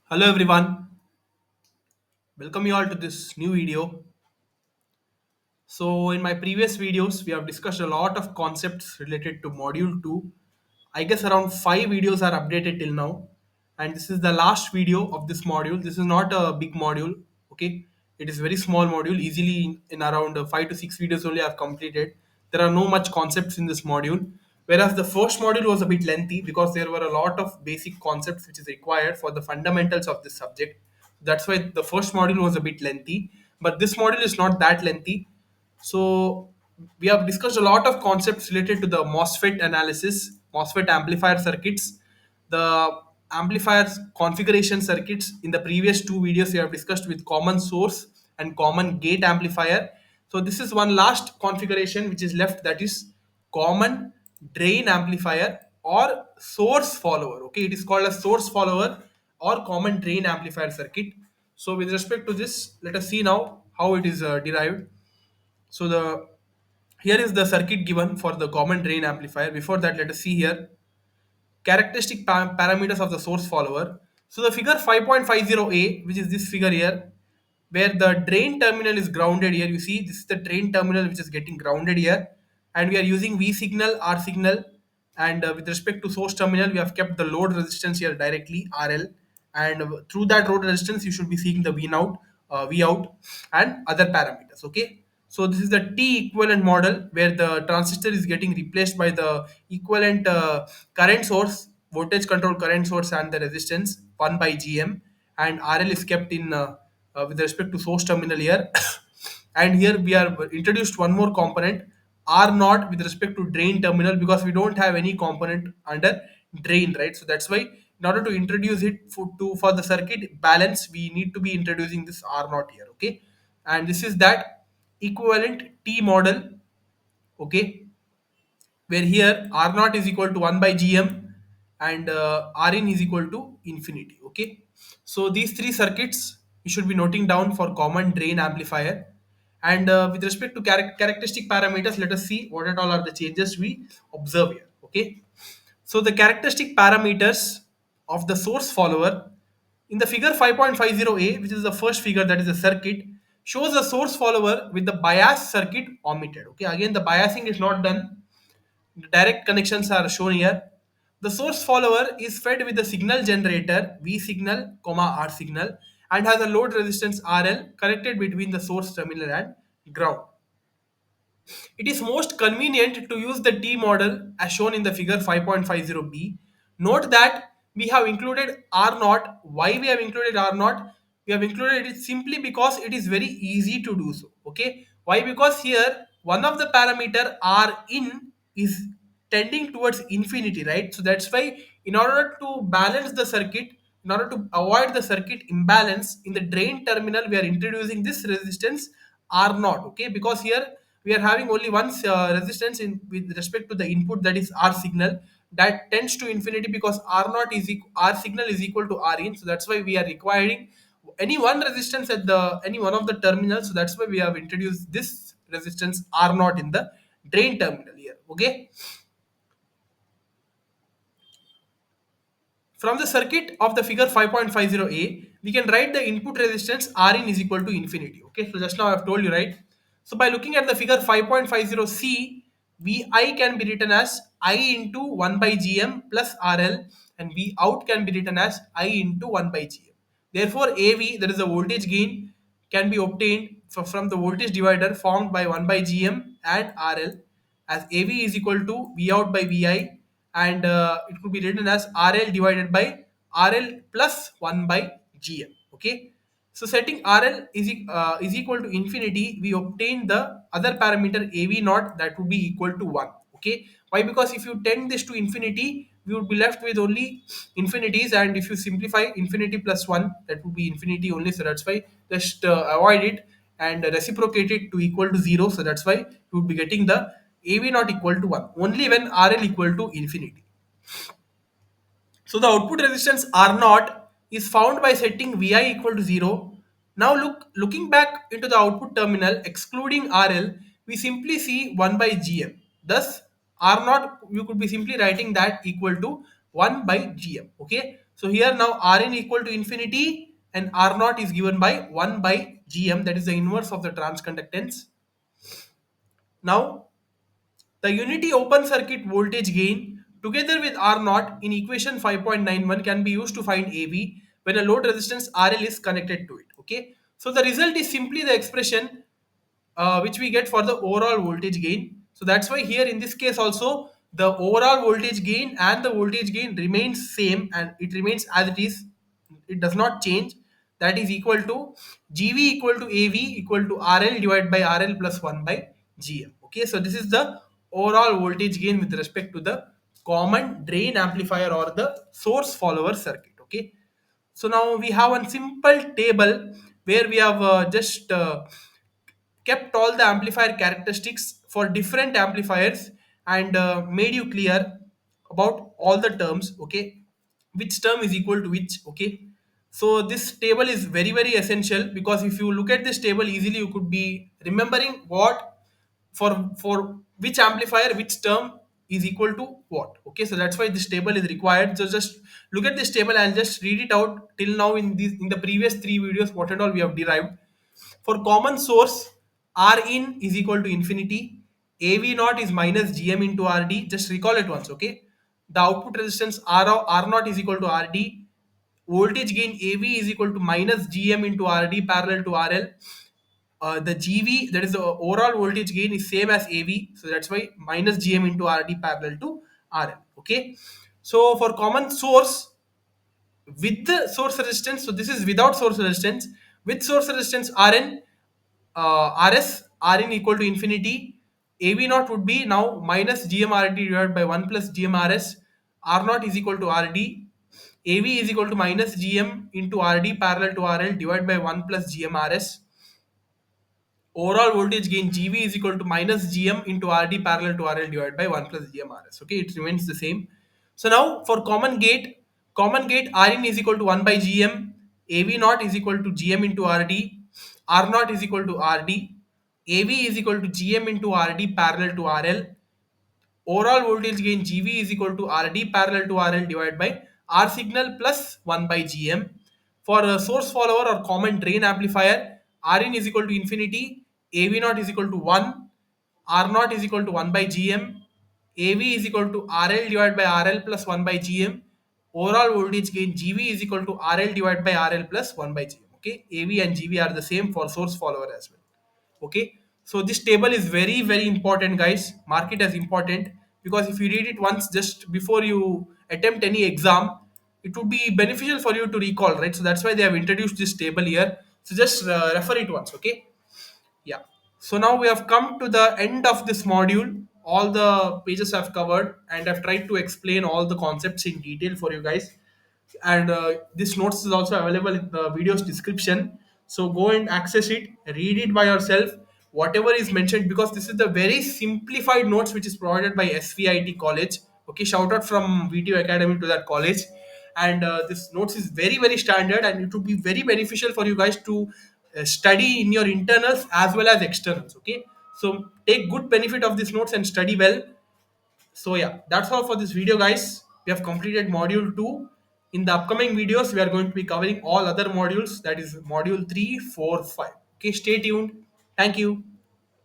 Hello everyone, welcome you all to this new video. So in my previous videos we have discussed a lot of concepts related to module 2. I guess around 5 videos are updated till now, and this is the last video of this module. This is not a big module, okay? It is very small module, easily in around 5 to 6 videos only I have completed. There are no much concepts in this module, whereas the first module was a bit lengthy because there were a lot of basic concepts which is required for the fundamentals of this subject. That's why the first module was a bit lengthy, but this module is not that lengthy. So we have discussed a lot of concepts related to the MOSFET analysis, MOSFET amplifier circuits, the amplifiers configuration circuits. In the previous two videos, we have discussed with common source and common gate amplifier. So this is one last configuration which is left, that is common drain amplifier or source follower. Okay, it is called a source follower or common drain amplifier circuit. So with respect to this, let us see now how it is derived. So the here is the circuit given for the common drain amplifier. Before that, let us see here characteristic parameters of the source follower. So the figure 5.50a, which is this figure here, where the drain terminal is grounded here. You see, this is the drain terminal which is getting grounded here, and we are using V signal, R signal, and with respect to source terminal, we have kept the load resistance here directly, RL, and through that load resistance, you should be seeing the V out, and other parameters. Okay. So this is the T equivalent model where the transistor is getting replaced by the equivalent current source, voltage control current source, and the resistance 1 by GM, and RL is kept in with respect to source terminal here. And here we are introduced one more component, R naught, with respect to drain terminal, because we don't have any component under drain, right? So that's why in order to introduce it for the circuit balance, we need to be introducing this R naught here. Okay, and this is that equivalent T model. Okay, where here R naught is equal to 1 by Gm, and Rin is equal to infinity. Okay, so these three circuits you should be noting down for common drain amplifier. And with respect to characteristic parameters, let us see what at all are the changes we observe here. Okay, so the characteristic parameters of the source follower in the figure 5.50a, which is the first figure, that is the circuit, shows the source follower with the bias circuit omitted. Okay, again the biasing is not done. The direct connections are shown here. The source follower is fed with the signal generator V signal, R signal, and has a load resistance RL connected between the source terminal and ground. It is most convenient to use the T model as shown in the figure 5.50b. Note that we have included R naught. Why we have included R naught? We have included it simply because it is very easy to do so. Okay. Why? Because here one of the parameter R in is tending towards infinity, right? So that's why in order to balance the circuit, in order to avoid the circuit imbalance in the drain terminal, we are introducing this resistance R naught. Okay, because here we are having only one resistance in with respect to the input, that is R signal, that tends to infinity because R naught is R signal is equal to R in. So that's why we are requiring any one resistance at the any one of the terminals. So that's why we have introduced this resistance R naught in the drain terminal here. Okay. From the circuit of the figure 5.50a, we can write the input resistance Rin is equal to infinity. Okay, so just now I've told you, right? So by looking at the figure 5.50c, Vi can be written as I into 1 by Gm plus RL, and V out can be written as I into 1 by Gm. Therefore, AV, that is the voltage gain, can be obtained from the voltage divider formed by 1 by Gm and RL, as AV is equal to V out by Vi, and it could be written as RL divided by RL plus 1 by Gm. Okay. So setting RL is equal to infinity, we obtain the other parameter AV naught, that would be equal to 1. Okay. Why? Because if you tend this to infinity, we would be left with only infinities, and if you simplify infinity plus 1, that would be infinity only. So that's why just avoid it and reciprocate it to equal to 0. So that's why you would be getting the AV not equal to 1 only when RL equal to infinity. So the output resistance R naught is found by setting Vi equal to 0. Now looking back into the output terminal excluding RL, we simply see 1 by Gm. Thus R naught, you could be simply writing that equal to 1 by Gm. Okay. So here now Rn equal to infinity and R naught is given by 1 by Gm, that is the inverse of the transconductance. Now the unity open circuit voltage gain together with R naught in equation 5.91 can be used to find AV when a load resistance RL is connected to it. Okay, so the result is simply the expression which we get for the overall voltage gain. So that's why here in this case also the overall voltage gain and the voltage gain remains same and it remains as it is. It does not change. That is equal to GV equal to AV equal to RL divided by RL plus 1 by GM. Okay, so this is the overall voltage gain with respect to the common drain amplifier or the source follower circuit. Okay, so now we have one simple table where we have just kept all the amplifier characteristics for different amplifiers and made you clear about all the terms. Okay, which term is equal to which. Okay, so this table is very very essential because if you look at this table easily you could be remembering what for which amplifier which term is equal to what. Okay, so that's why this table is required. So just look at this table and just read it out till now in the previous three videos what and all we have derived. For common source, R in is equal to infinity. AV naught is minus GM into RD. Just recall it once, okay? The output resistance R naught is equal to RD. Voltage gain AV is equal to minus GM into RD parallel to RL. The GV, that is the overall voltage gain, is same as AV. So that's why minus GM into RD parallel to RL. Okay. So for common source, with the source resistance, so this is without source resistance, with source resistance Rn, Rs, Rn equal to infinity, AV naught would be now minus GMRD divided by 1 plus GMRS, R naught is equal to RD, AV is equal to minus GM into RD parallel to RL divided by 1 plus GMRS. Overall voltage gain GV is equal to minus GM into RD parallel to RL divided by 1 plus GMRS. Okay, it remains the same. So now for common gate Rin is equal to 1 by GM, AV naught is equal to GM into RD, R naught is equal to RD, AV is equal to GM into RD parallel to RL. Overall voltage gain GV is equal to RD parallel to RL divided by R signal plus 1 by GM. For a source follower or common drain amplifier, Rin is equal to infinity, AV naught is equal to 1, R naught is equal to 1 by GM, AV is equal to RL divided by RL plus 1 by GM. Overall voltage gain GV is equal to RL divided by RL plus 1 by GM. Okay, AV and GV are the same for source follower as well. Okay, so this table is very very important, guys. Mark it as important because if you read it once just before you attempt any exam, it would be beneficial for you to recall, right? So that's why they have introduced this table here. So just refer it once. Okay, yeah. So now we have come to the end of this module. All the pages I've covered and I've tried to explain all the concepts in detail for you guys. And this notes is also available in the video's description. So go and access it, read it by yourself, whatever is mentioned, because this is the very simplified notes which is provided by SVIT College. Okay, shout out from VTU Academy to that college. And this notes is very very standard and it would be very beneficial for you guys to study in your internals as well as externals. Okay, so take good benefit of these notes and study well. So yeah, that's all for this video, guys. We have completed module 2. In the upcoming videos we are going to be covering all other modules, that is module 3, 4, 5. Okay, stay tuned. Thank you.